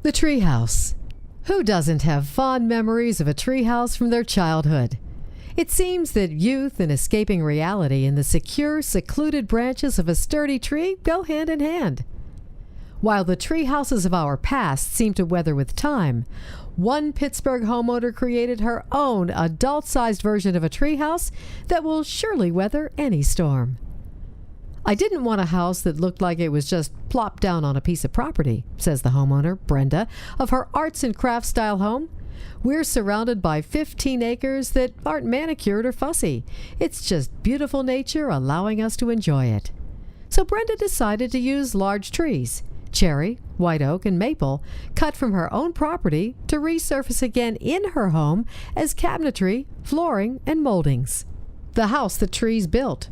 The treehouse. Who doesn't have fond memories of a treehouse from their childhood? It seems that youth and escaping reality in the secure, secluded branches of a sturdy tree go hand in hand. While the tree houses of our past seem to weather with time, one Pittsburgh homeowner created her own adult-sized version of a treehouse that will surely weather any storm. "I didn't want a house that looked like it was just plopped down on a piece of property," says the homeowner, Brenda, of her arts and crafts style home. "We're surrounded by 15 acres that aren't manicured or fussy. It's just beautiful nature allowing us to enjoy it." So Brenda decided to use large trees, cherry, white oak, and maple, cut from her own property to resurface again in her home as cabinetry, flooring, and moldings. The house the trees built.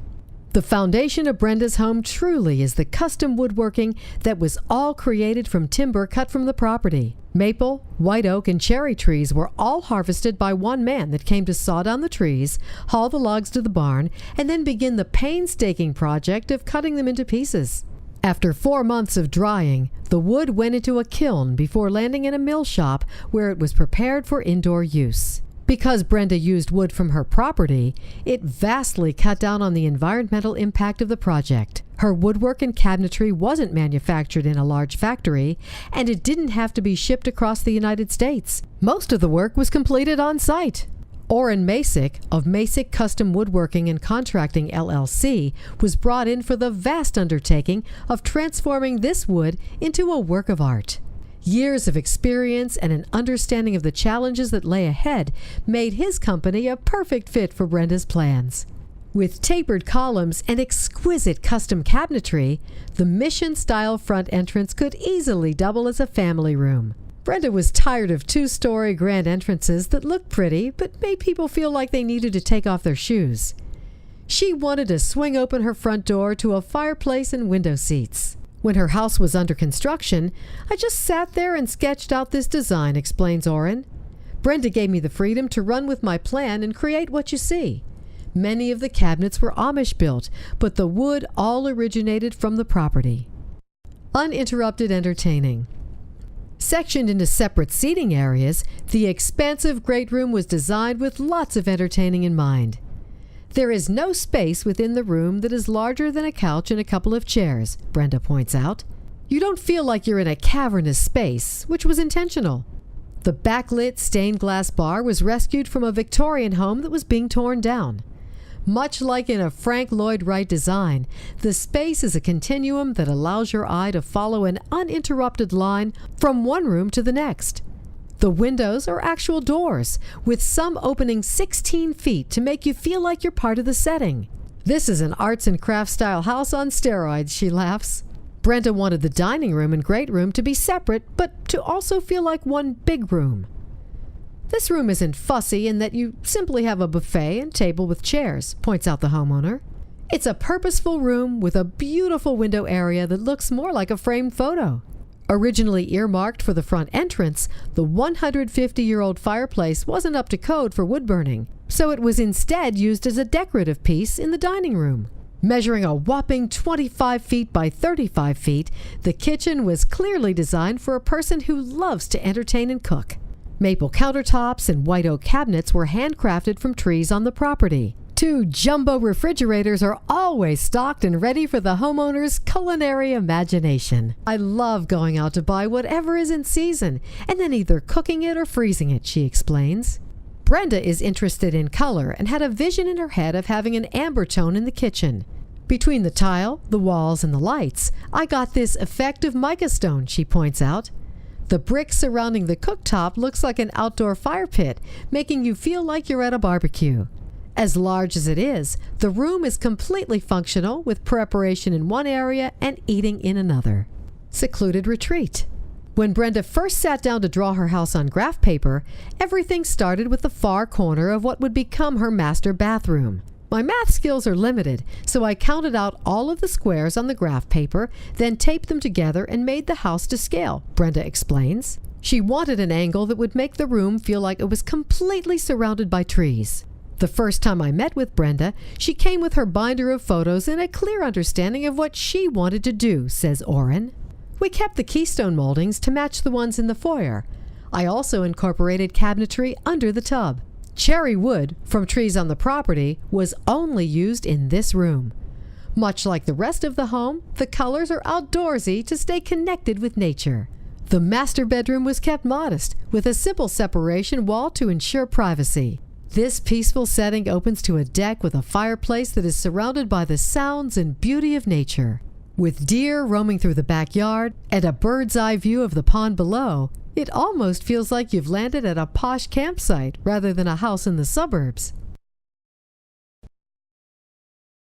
The foundation of Brenda's home truly is the custom woodworking that was all created from timber cut from the property. Maple, white oak, and cherry trees were all harvested by one man that came to saw down the trees, haul the logs to the barn, and then begin the painstaking project of cutting them into pieces. After 4 months of drying, the wood went into a kiln before landing in a mill shop where it was prepared for indoor use. Because Brenda used wood from her property, it vastly cut down on the environmental impact of the project. Her woodwork and cabinetry wasn't manufactured in a large factory, and it didn't have to be shipped across the United States. Most of the work was completed on site. Orrin Masick of Masick Custom Woodworking and Contracting LLC was brought in for the vast undertaking of transforming this wood into a work of art. Years of experience and an understanding of the challenges that lay ahead made his company a perfect fit for Brenda's plans. With tapered columns and exquisite custom cabinetry, the mission-style front entrance could easily double as a family room. Brenda was tired of 2-story grand entrances that looked pretty but made people feel like they needed to take off their shoes. She wanted to swing open her front door to a fireplace and window seats. "When her house was under construction, I just sat there and sketched out this design," explains Orrin. "Brenda gave me the freedom to run with my plan and create what you see. Many of the cabinets were Amish built, but the wood all originated from the property." Uninterrupted entertaining. Sectioned into separate seating areas, the expansive great room was designed with lots of entertaining in mind. "There is no space within the room that is larger than a couch and a couple of chairs," Brenda points out. "You don't feel like you're in a cavernous space," which was intentional. The backlit stained glass bar was rescued from a Victorian home that was being torn down. Much like in a Frank Lloyd Wright design, the space is a continuum that allows your eye to follow an uninterrupted line from one room to the next. The windows are actual doors, with some opening 16 feet to make you feel like you're part of the setting. "This is an arts and crafts style house on steroids," she laughs. Brenda wanted the dining room and great room to be separate, but to also feel like one big room. "This room isn't fussy in that you simply have a buffet and table with chairs," points out the homeowner. "It's a purposeful room with a beautiful window area that looks more like a framed photo." Originally earmarked for the front entrance, the 150-year-old fireplace wasn't up to code for wood burning, so it was instead used as a decorative piece in the dining room. Measuring a whopping 25 feet by 35 feet, the kitchen was clearly designed for a person who loves to entertain and cook. Maple countertops and white oak cabinets were handcrafted from trees on the property. 2 jumbo refrigerators are always stocked and ready for the homeowner's culinary imagination. "I love going out to buy whatever is in season and then either cooking it or freezing it," she explains. Brenda is interested in color and had a vision in her head of having an amber tone in the kitchen. "Between the tile, the walls, and the lights, I got this effect of mica stone," she points out. "The brick surrounding the cooktop looks like an outdoor fire pit, making you feel like you're at a barbecue." As large as it is, the room is completely functional with preparation in one area and eating in another. Secluded retreat. When Brenda first sat down to draw her house on graph paper, everything started with the far corner of what would become her master bathroom. "My math skills are limited, so I counted out all of the squares on the graph paper, then taped them together and made the house to scale," Brenda explains. She wanted an angle that would make the room feel like it was completely surrounded by trees. The first time I met with Brenda, she came with her binder of photos and a clear understanding of what she wanted to do, says Orrin. We kept the keystone moldings to match the ones in the foyer. I also incorporated cabinetry under the tub. Cherry wood from trees on the property was only used in this room. Much like the rest of the home, the colors are outdoorsy to stay connected with nature. The master bedroom was kept modest, with a simple separation wall to ensure privacy. This peaceful setting opens to a deck with a fireplace that is surrounded by the sounds and beauty of nature. With deer roaming through the backyard and a bird's eye view of the pond below, it almost feels like you've landed at a posh campsite rather than a house in the suburbs.